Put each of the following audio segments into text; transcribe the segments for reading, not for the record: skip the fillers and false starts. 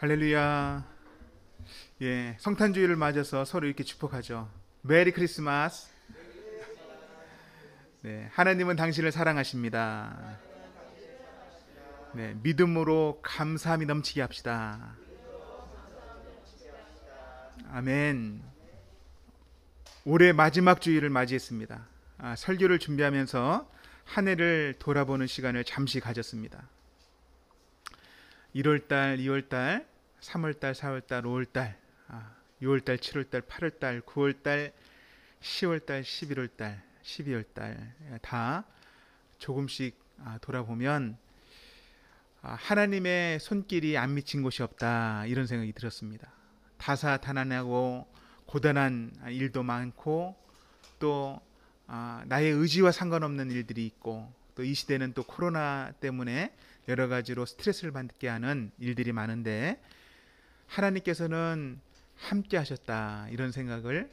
할렐루야. 예, 성탄주의를 맞아서 서로 이렇게 축복하죠. 메리 크리스마스. 네, 하나님은 당신을 사랑하십니다. 네, 믿음으로 감사함이 넘치게 합시다. 아멘. 올해 마지막 주일을 맞이했습니다. 설교를 준비하면서 한 해를 돌아보는 시간을 잠시 가졌습니다. 1월달, 2월달, 3월달, 4월달, 5월달, 6월달, 7월달, 8월달, 9월달, 10월달, 11월달, 12월달 다 조금씩 돌아보면 하나님의 손길이 안 미친 곳이 없다, 이런 생각이 들었습니다. 다사다난하고 고단한 일도 많고 또 나의 의지와 상관없는 일들이 있고 또 이 시대는 또 코로나 때문에 여러 가지로 스트레스를 받게 하는 일들이 많은데 하나님께서는 함께 하셨다, 이런 생각을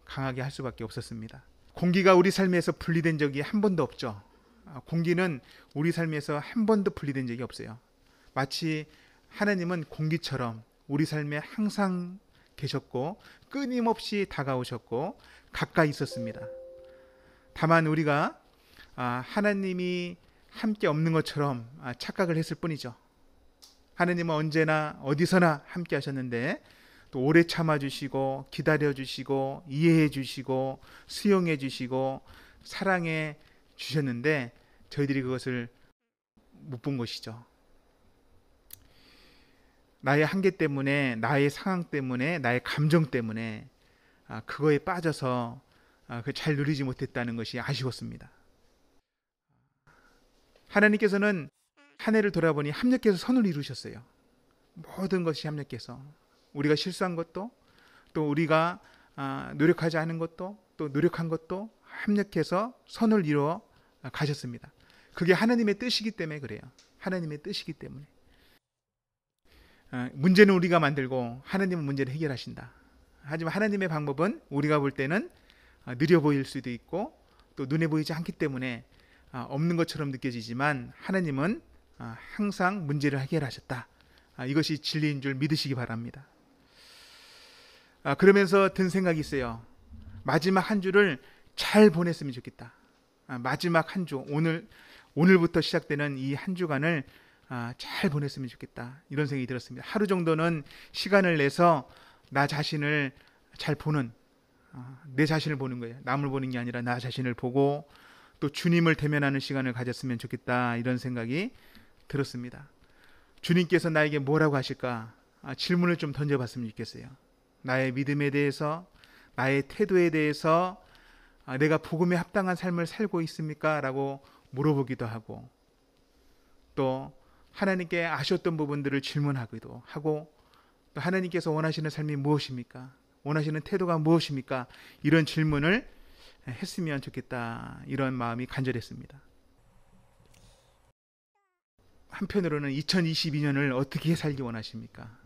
강하게 할 수밖에 없었습니다. 공기가 우리 삶에서 분리된 적이 한 번도 없죠. 공기는 우리 삶에서 한 번도 분리된 적이 없어요. 마치 하나님은 공기처럼 우리 삶에 항상 계셨고 끊임없이 다가오셨고 가까이 있었습니다. 다만 우리가 하나님이 함께 없는 것처럼 착각을 했을 뿐이죠. 하나님은 언제나 어디서나 함께 하셨는데 또 오래 참아주시고 기다려주시고 이해해주시고 수용해주시고 사랑해주셨는데 저희들이 그것을 못 본 것이죠. 나의 한계 때문에, 나의 상황 때문에, 나의 감정 때문에 그거에 빠져서 잘 누리지 못했다는 것이 아쉬웠습니다. 하나님께서는 한 해를 돌아보니 합력해서 선을 이루셨어요. 모든 것이 합력해서 우리가 실수한 것도 또 우리가 노력하지 않은 것도 또 노력한 것도 합력해서 선을 이루어 가셨습니다. 그게 하나님의 뜻이기 때문에 그래요. 하나님의 뜻이기 때문에. 문제는 우리가 만들고 하나님은 문제를 해결하신다. 하지만 하나님의 방법은 우리가 볼 때는 느려 보일 수도 있고 또 눈에 보이지 않기 때문에 없는 것처럼 느껴지지만 하나님은 항상 문제를 해결하셨다. 이것이 진리인 줄 믿으시기 바랍니다. 그러면서 든 생각이 있어요. 마지막 한 주를 잘 보냈으면 좋겠다. 마지막 한 주, 오늘부터 시작되는 이 한 주간을 잘 보냈으면 좋겠다, 이런 생각이 들었습니다. 하루 정도는 시간을 내서 나 자신을 잘 보는, 내 자신을 보는 거예요. 남을 보는 게 아니라 나 자신을 보고 또 주님을 대면하는 시간을 가졌으면 좋겠다, 이런 생각이 들었습니다. 주님께서 나에게 뭐라고 하실까? 질문을 좀 던져봤으면 좋겠어요. 나의 믿음에 대해서, 나의 태도에 대해서 내가 복음에 합당한 삶을 살고 있습니까? 라고 물어보기도 하고 또 하나님께 아셨던 부분들을 질문하기도 하고 또 하나님께서 원하시는 삶이 무엇입니까? 원하시는 태도가 무엇입니까? 이런 질문을 했으면 좋겠다, 이런 마음이 간절했습니다. 한편으로는 2022년을 어떻게 살기 원하십니까?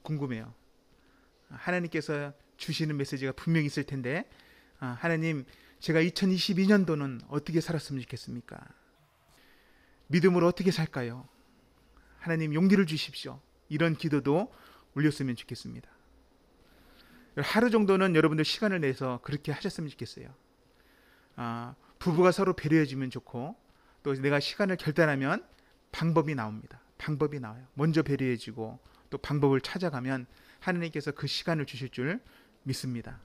궁금해요. 하나님께서 주시는 메시지가 분명히 있을 텐데 하나님, 제가 2022년도는 어떻게 살았으면 좋겠습니까? 믿음으로 어떻게 살까요? 하나님, 용기를 주십시오. 이런 기도도 올렸으면 좋겠습니다. 하루 정도는 여러분들 시간을 내서 그렇게 하셨으면 좋겠어요. 부부가 서로 배려해주면 좋고 또 내가 시간을 결단하면 방법이 나옵니다. 방법이 나와요. 먼저 배려해주고 또 방법을 찾아가면 하나님께서 그 시간을 주실 줄 믿습니다.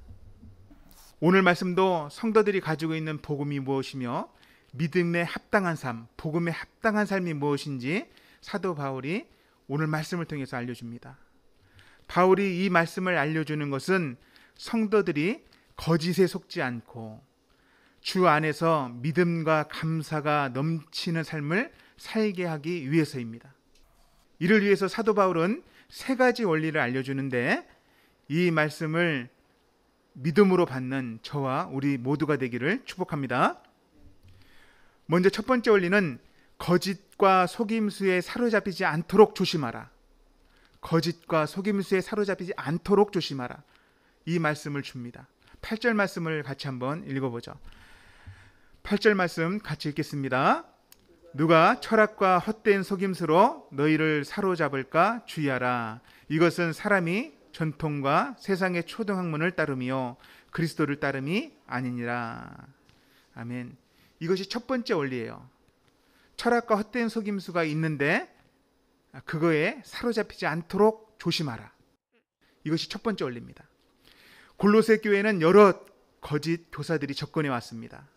오늘 말씀도 성도들이 가지고 있는 복음이 무엇이며 믿음에 합당한 삶, 복음에 합당한 삶이 무엇인지 사도 바울이 오늘 말씀을 통해서 알려줍니다. 바울이 이 말씀을 알려주는 것은 성도들이 거짓에 속지 않고 주 안에서 믿음과 감사가 넘치는 삶을 살게 하기 위해서입니다. 이를 위해서 사도 바울은 세 가지 원리를 알려주는데 이 말씀을 믿음으로 받는 저와 우리 모두가 되기를 축복합니다. 먼저 첫 번째 원리는 거짓과 속임수에 사로잡히지 않도록 조심하라. 거짓과 속임수에 사로잡히지 않도록 조심하라. 이 말씀을 줍니다. 8절 말씀을 같이 한번 읽어보죠. 8절 말씀 같이 읽겠습니다. 누가 철학과 헛된 속임수로 너희를 사로잡을까 주의하라. 이것은 사람이 전통과 세상의 초등학문을 따름이요 그리스도를 따름이 아니니라. 아멘. 이것이 첫 번째 원리예요. 철학과 헛된 속임수가 있는데 그거에 사로잡히지 않도록 조심하라. 이것이 첫 번째 원리입니다. 골로새 교회는 여러 거짓 교사들이 접근해 왔습니다.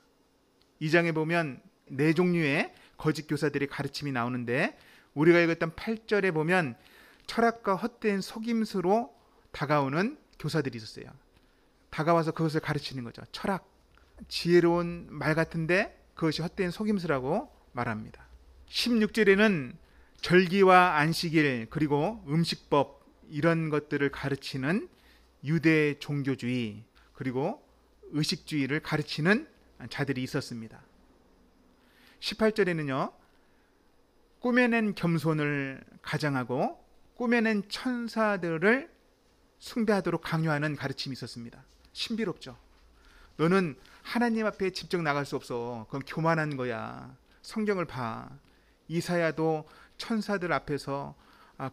2장에 보면 네 종류의 거짓 교사들의 가르침이 나오는데 우리가 읽었던 8절에 보면 철학과 헛된 속임수로 다가오는 교사들이 있었어요. 다가와서 그것을 가르치는 거죠. 철학, 지혜로운 말 같은데 그것이 헛된 속임수라고 말합니다. 16절에는 절기와 안식일 그리고 음식법 이런 것들을 가르치는 유대 종교주의 그리고 의식주의를 가르치는 자들이 있었습니다. 18절에는요. 꾸며낸 겸손을 가장하고 꾸며낸 천사들을 숭배하도록 강요하는 가르침이 있었습니다. 신비롭죠. 너는 하나님 앞에 직접 나갈 수 없어. 그건 교만한 거야. 성경을 봐. 이사야도 천사들 앞에서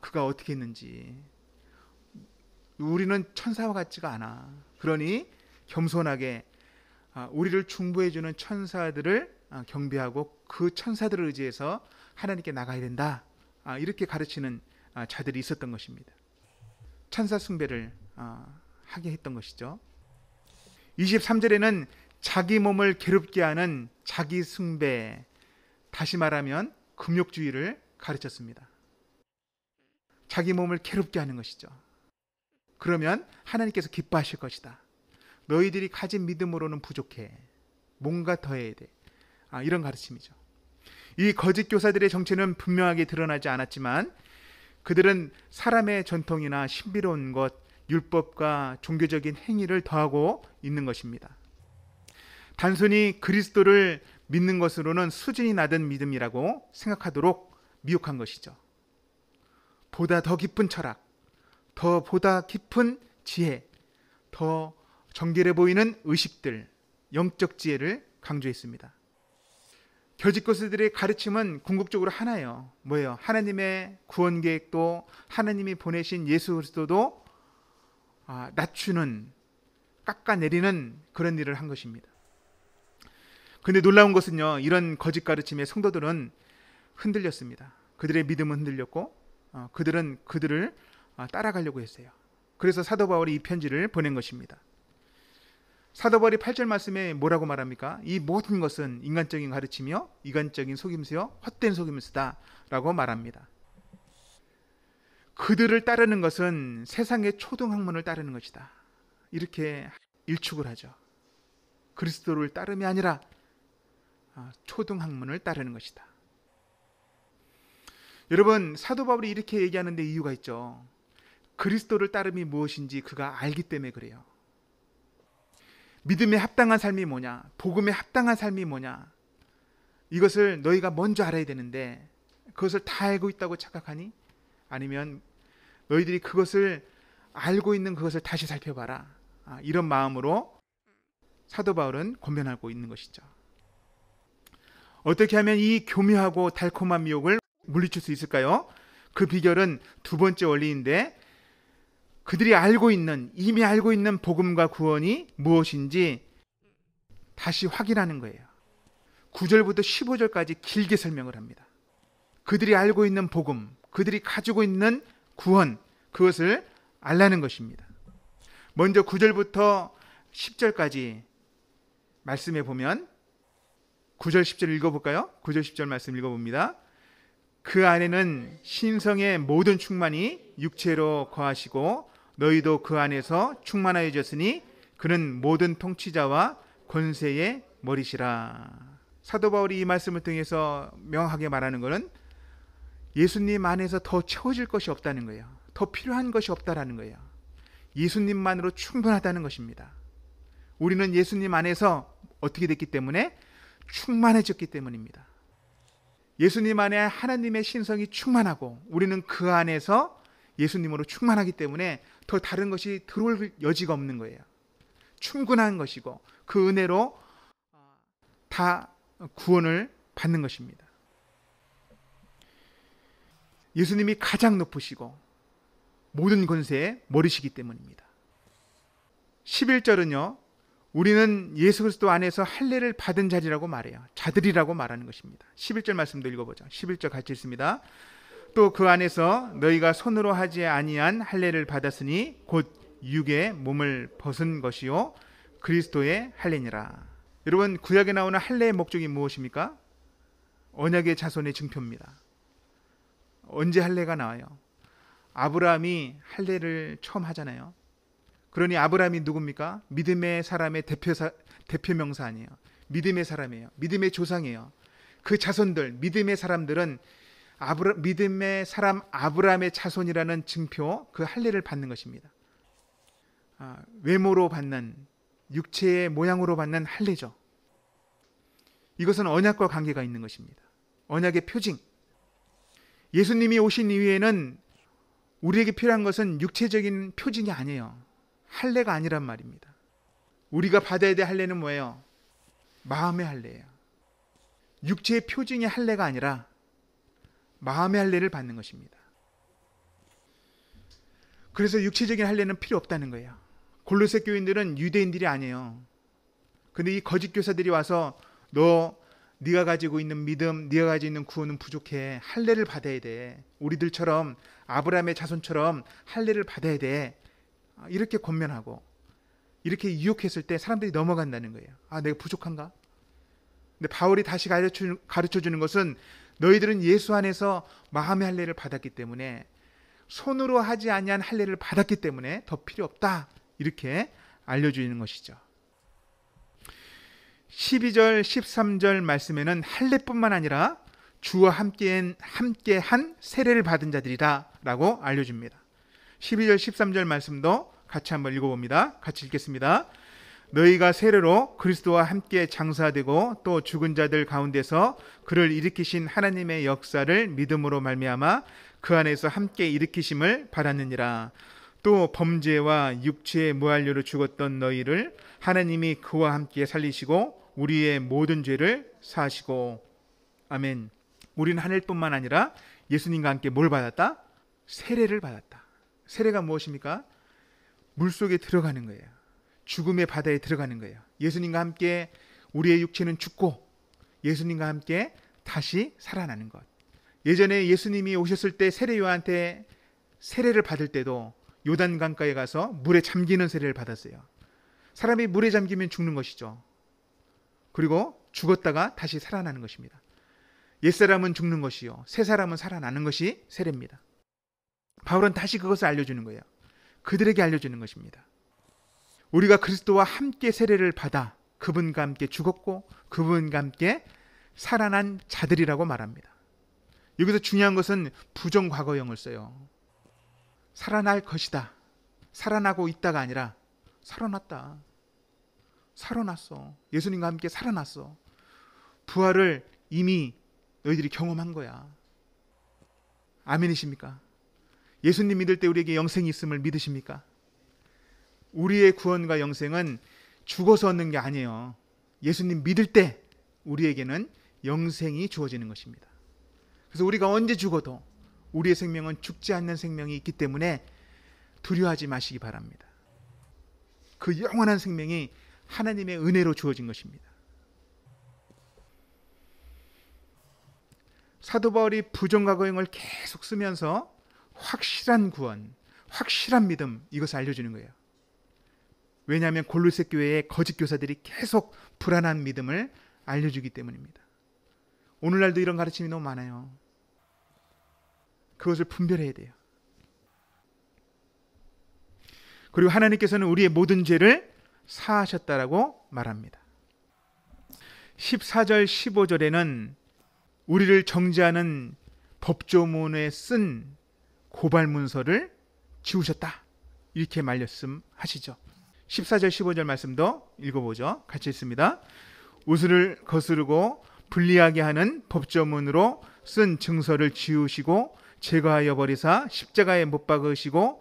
그가 어떻게 했는지. 우리는 천사와 같지가 않아. 그러니 겸손하게 우리를 중보해주는 천사들을 경배하고 그 천사들을 의지해서 하나님께 나가야 된다. 이렇게 가르치는 자들이 있었던 것입니다. 천사 숭배를 하게 했던 것이죠. 23절에는 자기 몸을 괴롭게 하는 자기 숭배, 다시 말하면 금욕주의를 가르쳤습니다. 자기 몸을 괴롭게 하는 것이죠. 그러면 하나님께서 기뻐하실 것이다. 너희들이 가진 믿음으로는 부족해. 뭔가 더 해야 돼. 이런 가르침이죠. 이 거짓 교사들의 정체는 분명하게 드러나지 않았지만 그들은 사람의 전통이나 신비로운 것, 율법과 종교적인 행위를 더하고 있는 것입니다. 단순히 그리스도를 믿는 것으로는 수준이 낮은 믿음이라고 생각하도록 미혹한 것이죠. 보다 더 깊은 철학, 보다 깊은 지혜, 더 정결해 보이는 의식들, 영적 지혜를 강조했습니다. 거짓 교사들의 가르침은 궁극적으로 하나예요. 뭐예요? 하나님의 구원 계획도 하나님이 보내신 예수 그리스도도 낮추는, 깎아내리는 그런 일을 한 것입니다. 근데 놀라운 것은요, 이런 거짓 가르침의 성도들은 흔들렸습니다. 그들의 믿음은 흔들렸고 그들은 그들을 따라가려고 했어요. 그래서 사도 바울이 이 편지를 보낸 것입니다. 사도 바울이 8절 말씀에 뭐라고 말합니까? 이 모든 것은 인간적인 가르침이요, 이간적인 속임수요, 헛된 속임수다 라고 말합니다. 그들을 따르는 것은 세상의 초등학문을 따르는 것이다. 이렇게 일축을 하죠. 그리스도를 따름이 아니라 초등학문을 따르는 것이다. 여러분, 사도 바울이 이렇게 얘기하는데 이유가 있죠. 그리스도를 따름이 무엇인지 그가 알기 때문에 그래요. 믿음에 합당한 삶이 뭐냐, 복음에 합당한 삶이 뭐냐, 이것을 너희가 먼저 알아야 되는데 그것을 다 알고 있다고 착각하니? 아니면 너희들이 그것을 알고 있는 그것을 다시 살펴봐라. 이런 마음으로 사도 바울은 권면하고 있는 것이죠. 어떻게 하면 이 교묘하고 달콤한 미혹을 물리칠 수 있을까요? 그 비결은 두 번째 원리인데, 그들이 이미 알고 있는 복음과 구원이 무엇인지 다시 확인하는 거예요. 9절부터 15절까지 길게 설명을 합니다. 그들이 알고 있는 복음, 그들이 가지고 있는 구원, 그것을 알라는 것입니다. 먼저 9절부터 10절까지 말씀해 보면, 9절 10절 읽어볼까요? 9절 10절 말씀 읽어봅니다. 그 안에는 신성의 모든 충만이 육체로 거하시고 너희도 그 안에서 충만하여졌으니 그는 모든 통치자와 권세의 머리시라. 사도 바울이 이 말씀을 통해서 명확하게 말하는 것은 예수님 안에서 더 채워질 것이 없다는 거예요. 더 필요한 것이 없다라는 거예요. 예수님만으로 충분하다는 것입니다. 우리는 예수님 안에서 어떻게 됐기 때문에? 충만해졌기 때문입니다. 예수님 안에 하나님의 신성이 충만하고 우리는 그 안에서 예수님으로 충만하기 때문에 더 다른 것이 들어올 여지가 없는 거예요. 충분한 것이고 그 은혜로 다 구원을 받는 것입니다. 예수님이 가장 높으시고 모든 권세의 머리시기 때문입니다. 11절은요. 우리는 예수 그리스도 안에서 할례를 받은 자리라고 말해요. 자들이라고 말하는 것입니다. 11절 말씀도 읽어보죠. 11절 같이 읽습니다. 또 그 안에서 너희가 손으로 하지 아니한 할례를 받았으니 곧 육의 몸을 벗은 것이요 그리스도의 할례니라. 여러분, 구약에 나오는 할례의 목적이 무엇입니까? 언약의 자손의 증표입니다. 언제 할례가 나와요? 아브라함이 할례를 처음 하잖아요. 그러니 아브라함이 누굽니까? 믿음의 사람의 대표 명사 아니에요. 믿음의 사람이에요. 믿음의 조상이에요. 그 자손들, 믿음의 사람들은 믿음의 사람 아브라함의 자손이라는 증표, 그 할례를 받는 것입니다. 외모로 받는, 육체의 모양으로 받는 할례죠. 이것은 언약과 관계가 있는 것입니다. 언약의 표징. 예수님이 오신 이후에는 우리에게 필요한 것은 육체적인 표징이 아니에요. 할례가 아니란 말입니다. 우리가 받아야 될 할례는 뭐예요? 마음의 할례예요. 육체의 표징의 할례가 아니라 마음의 할례를 받는 것입니다. 그래서 육체적인 할례는 필요 없다는 거예요. 골로새 교인들은 유대인들이 아니에요. 근데 이 거짓 교사들이 와서 네가 가지고 있는 믿음, 네가 가지고 있는 구원은 부족해. 할례를 받아야 돼. 우리들처럼 아브라함의 자손처럼 할례를 받아야 돼. 이렇게 권면하고 이렇게 유혹했을 때 사람들이 넘어간다는 거예요. 내가 부족한가? 근데 바울이 다시 가르쳐주는 것은 너희들은 예수 안에서 마음의 할례를 받았기 때문에, 손으로 하지 아니한 할례를 받았기 때문에 더 필요 없다. 이렇게 알려주는 것이죠. 12절 13절 말씀에는 할례뿐만 아니라 주와 함께한 세례를 받은 자들이다 라고 알려줍니다. 12절 13절 말씀도 같이 한번 읽어봅니다. 같이 읽겠습니다. 너희가 세례로 그리스도와 함께 장사되고 또 죽은 자들 가운데서 그를 일으키신 하나님의 역사를 믿음으로 말미암아 그 안에서 함께 일으키심을 받았느니라. 또 범죄와 육체의 무할례로 죽었던 너희를 하나님이 그와 함께 살리시고 우리의 모든 죄를 사하시고. 아멘. 우리는 하늘뿐만 아니라 예수님과 함께 뭘 받았다? 세례를 받았다. 세례가 무엇입니까? 물속에 들어가는 거예요. 죽음의 바다에 들어가는 거예요. 예수님과 함께 우리의 육체는 죽고 예수님과 함께 다시 살아나는 것. 예전에 예수님이 오셨을 때 세례 요한한테 세례를 받을 때도 요단 강가에 가서 물에 잠기는 세례를 받았어요. 사람이 물에 잠기면 죽는 것이죠. 그리고 죽었다가 다시 살아나는 것입니다. 옛사람은 죽는 것이요 새 사람은 살아나는 것이 세례입니다. 바울은 다시 그것을 알려주는 거예요. 그들에게 알려주는 것입니다. 우리가 그리스도와 함께 세례를 받아 그분과 함께 죽었고 그분과 함께 살아난 자들이라고 말합니다. 여기서 중요한 것은 부정과거형을 써요. 살아날 것이다. 살아나고 있다가 아니라 살아났다. 살아났어. 예수님과 함께 살아났어. 부활을 이미 너희들이 경험한 거야. 아멘이십니까? 예수님 믿을 때 우리에게 영생이 있음을 믿으십니까? 우리의 구원과 영생은 죽어서 얻는 게 아니에요. 예수님 믿을 때 우리에게는 영생이 주어지는 것입니다. 그래서 우리가 언제 죽어도 우리의 생명은 죽지 않는 생명이 있기 때문에 두려워하지 마시기 바랍니다. 그 영원한 생명이 하나님의 은혜로 주어진 것입니다. 사도 바울이 부정과거형을 계속 쓰면서 확실한 구원, 확실한 믿음, 이것을 알려주는 거예요. 왜냐하면 골로새 교회의 거짓 교사들이 계속 불안한 믿음을 알려주기 때문입니다. 오늘날도 이런 가르침이 너무 많아요. 그것을 분별해야 돼요. 그리고 하나님께서는 우리의 모든 죄를 사하셨다라고 말합니다. 14절 15절에는 우리를 정죄하는 법조문에 쓴 고발문서를 지우셨다. 이렇게 말씀하시죠. 14절 15절 말씀도 읽어보죠. 같이 읽습니다. 우스를 거스르고 불리하게 하는 법조문으로 쓴 증서를 지우시고 제거하여 버리사 십자가에 못 박으시고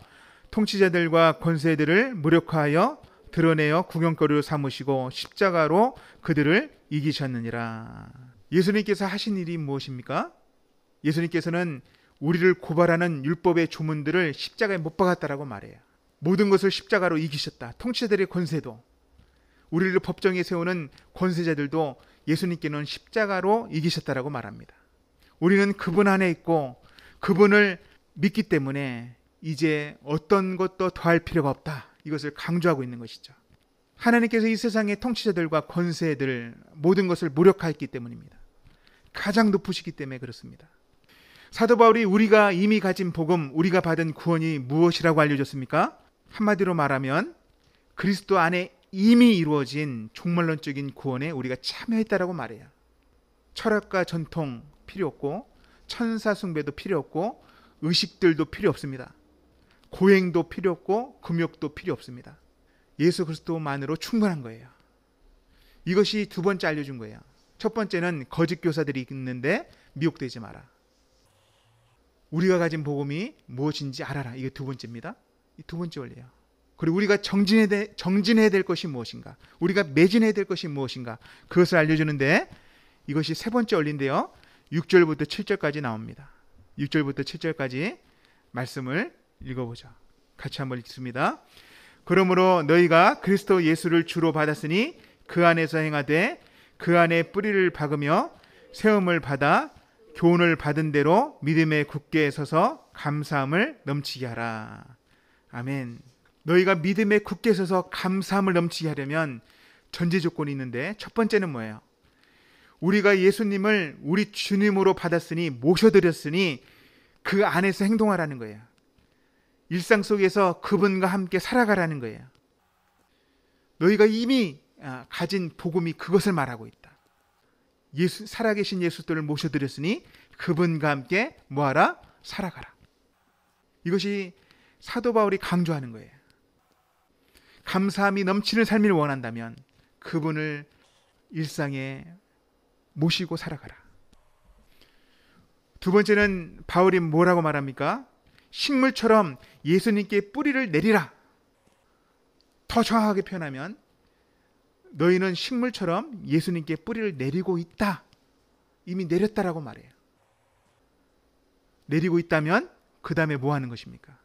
통치자들과 권세들을 무력화하여 드러내어 구경거리로 삼으시고 십자가로 그들을 이기셨느니라. 예수님께서 하신 일이 무엇입니까? 예수님께서는 우리를 고발하는 율법의 조문들을 십자가에 못 박았다라고 말해요. 모든 것을 십자가로 이기셨다. 통치자들의 권세도, 우리를 법정에 세우는 권세자들도 예수님께는 십자가로 이기셨다라고 말합니다. 우리는 그분 안에 있고 그분을 믿기 때문에 이제 어떤 것도 더할 필요가 없다. 이것을 강조하고 있는 것이죠. 하나님께서 이 세상의 통치자들과 권세들 모든 것을 무력화했기 때문입니다. 가장 높으시기 때문에 그렇습니다. 사도 바울이 우리가 이미 가진 복음, 우리가 받은 구원이 무엇이라고 알려줬습니까? 한마디로 말하면 그리스도 안에 이미 이루어진 종말론적인 구원에 우리가 참여했다라고 말해요. 철학과 전통 필요 없고 천사 숭배도 필요 없고 의식들도 필요 없습니다. 고행도 필요 없고 금욕도 필요 없습니다. 예수 그리스도만으로 충분한 거예요. 이것이 두 번째 알려준 거예요. 첫 번째는 거짓 교사들이 있는데 미혹되지 마라. 우리가 가진 복음이 무엇인지 알아라. 이게 두 번째입니다. 이 두 번째 원리예요. 그리고 우리가 정진해야 될 것이 무엇인가, 우리가 매진해야 될 것이 무엇인가, 그것을 알려주는데 이것이 세 번째 원리인데요. 6절부터 7절까지 나옵니다. 6절부터 7절까지 말씀을 읽어보죠. 같이 한번 읽습니다. 그러므로 너희가 그리스도 예수를 주로 받았으니 그 안에서 행하되 그 안에 뿌리를 박으며 세움을 받아 교훈을 받은 대로 믿음에 굳게 서서 감사함을 넘치게 하라. 아멘. 너희가 믿음에 굳게 서서 감사함을 넘치게 하려면 전제 조건이 있는데 첫 번째는 뭐예요? 우리가 예수님을 우리 주님으로 받았으니 모셔드렸으니 그 안에서 행동하라는 거예요. 일상 속에서 그분과 함께 살아가라는 거예요. 너희가 이미 가진 복음이 그것을 말하고 있다. 살아계신 예수님을 모셔드렸으니 그분과 함께 뭐하라? 살아가라. 이것이 사도 바울이 강조하는 거예요. 감사함이 넘치는 삶을 원한다면 그분을 일상에 모시고 살아가라. 두 번째는 바울이 뭐라고 말합니까? 식물처럼 예수님께 뿌리를 내리라. 더 정확하게 표현하면 너희는 식물처럼 예수님께 뿌리를 내리고 있다. 이미 내렸다라고 말해요. 내리고 있다면 그 다음에 뭐 하는 것입니까?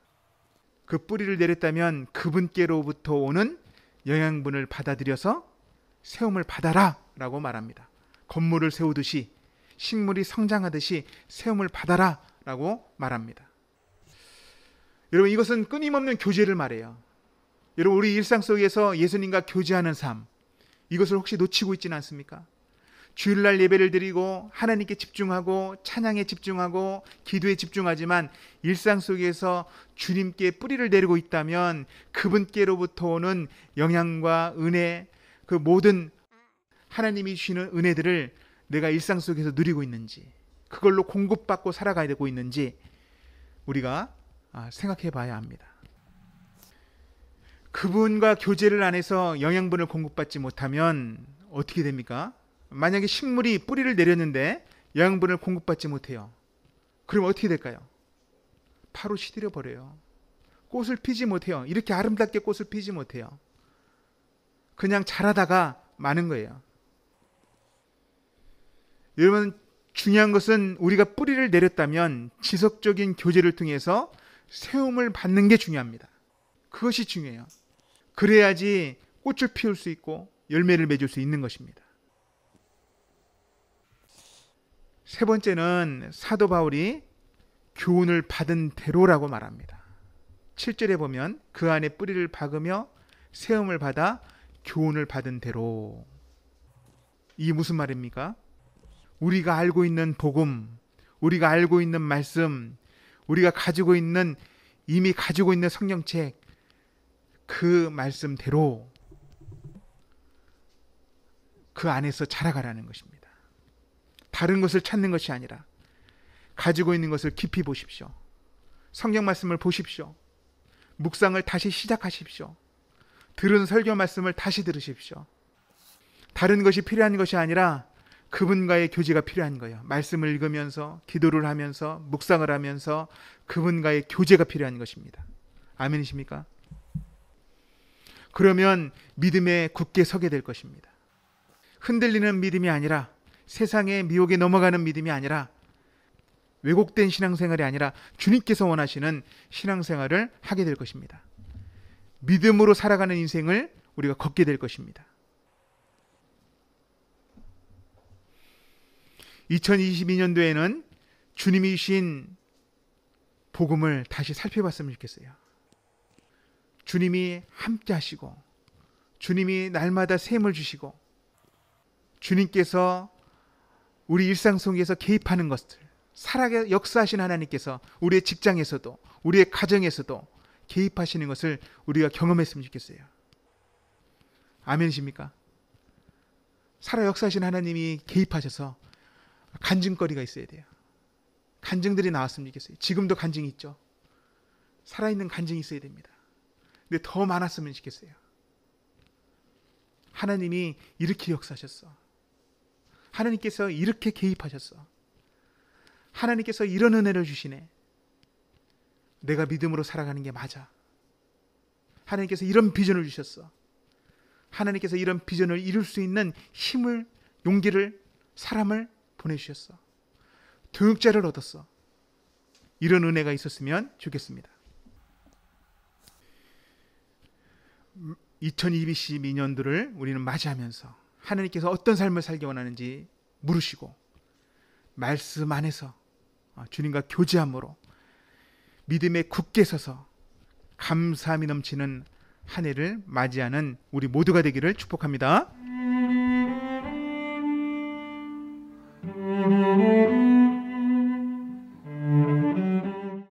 그 뿌리를 내렸다면 그분께로부터 오는 영양분을 받아들여서 세움을 받아라 라고 말합니다. 건물을 세우듯이, 식물이 성장하듯이 세움을 받아라 라고 말합니다. 여러분, 이것은 끊임없는 교제를 말해요. 여러분, 우리 일상 속에서 예수님과 교제하는 삶, 이것을 혹시 놓치고 있지는 않습니까? 주일날 예배를 드리고 하나님께 집중하고 찬양에 집중하고 기도에 집중하지만 일상 속에서 주님께 뿌리를 내리고 있다면 그분께로부터 오는 영향과 은혜, 그 모든 하나님이 주시는 은혜들을 내가 일상 속에서 누리고 있는지, 그걸로 공급받고 살아가야 되고 있는지 우리가 생각해 봐야 합니다. 그분과 교제를 안 해서 영양분을 공급받지 못하면 어떻게 됩니까? 만약에 식물이 뿌리를 내렸는데 영양분을 공급받지 못해요. 그럼 어떻게 될까요? 바로 시들어 버려요. 꽃을 피지 못해요. 이렇게 아름답게 꽃을 피지 못해요. 그냥 자라다가 마는 거예요. 여러분, 중요한 것은 우리가 뿌리를 내렸다면 지속적인 교제를 통해서 세움을 받는 게 중요합니다. 그것이 중요해요. 그래야지 꽃을 피울 수 있고 열매를 맺을 수 있는 것입니다. 세 번째는 사도 바울이 교훈을 받은 대로라고 말합니다. 7절에 보면 그 안에 뿌리를 박으며 세움을 받아 교훈을 받은 대로. 이게 무슨 말입니까? 우리가 알고 있는 복음, 우리가 알고 있는 말씀, 우리가 이미 가지고 있는 성경책, 그 말씀대로 그 안에서 자라가라는 것입니다. 다른 것을 찾는 것이 아니라 가지고 있는 것을 깊이 보십시오. 성경 말씀을 보십시오. 묵상을 다시 시작하십시오. 들은 설교 말씀을 다시 들으십시오. 다른 것이 필요한 것이 아니라 그분과의 교제가 필요한 거예요. 말씀을 읽으면서, 기도를 하면서, 묵상을 하면서 그분과의 교제가 필요한 것입니다. 아멘이십니까? 그러면 믿음에 굳게 서게 될 것입니다. 흔들리는 믿음이 아니라, 세상의 미혹에 넘어가는 믿음이 아니라 왜곡된 신앙생활이 아니라 주님께서 원하시는 신앙생활을 하게 될 것입니다. 믿음으로 살아가는 인생을 우리가 걷게 될 것입니다. 2022년도에는 주님이 주신 복음을 다시 살펴봤으면 좋겠어요. 주님이 함께 하시고, 주님이 날마다 샘을 주시고, 주님께서 우리 일상 속에서 개입하는 것들, 살아계 역사하신 하나님께서 우리의 직장에서도, 우리의 가정에서도 개입하시는 것을 우리가 경험했으면 좋겠어요. 아멘이십니까? 살아 역사하신 하나님이 개입하셔서 간증거리가 있어야 돼요. 간증들이 나왔으면 좋겠어요. 지금도 간증이 있죠. 살아있는 간증이 있어야 됩니다. 근데 더 많았으면 좋겠어요. 하나님이 이렇게 역사하셨어. 하나님께서 이렇게 개입하셨어. 하나님께서 이런 은혜를 주시네. 내가 믿음으로 살아가는 게 맞아. 하나님께서 이런 비전을 주셨어. 하나님께서 이런 비전을 이룰 수 있는 힘을, 용기를, 사람을 보내주셨어. 교육자를 얻었어. 이런 은혜가 있었으면 좋겠습니다. 2022년도를 우리는 맞이하면서 하나님께서 어떤 삶을 살기 원하는지 물으시고, 말씀 안에서 주님과 교제함으로 믿음에 굳게 서서 감사함이 넘치는 한 해를 맞이하는 우리 모두가 되기를 축복합니다.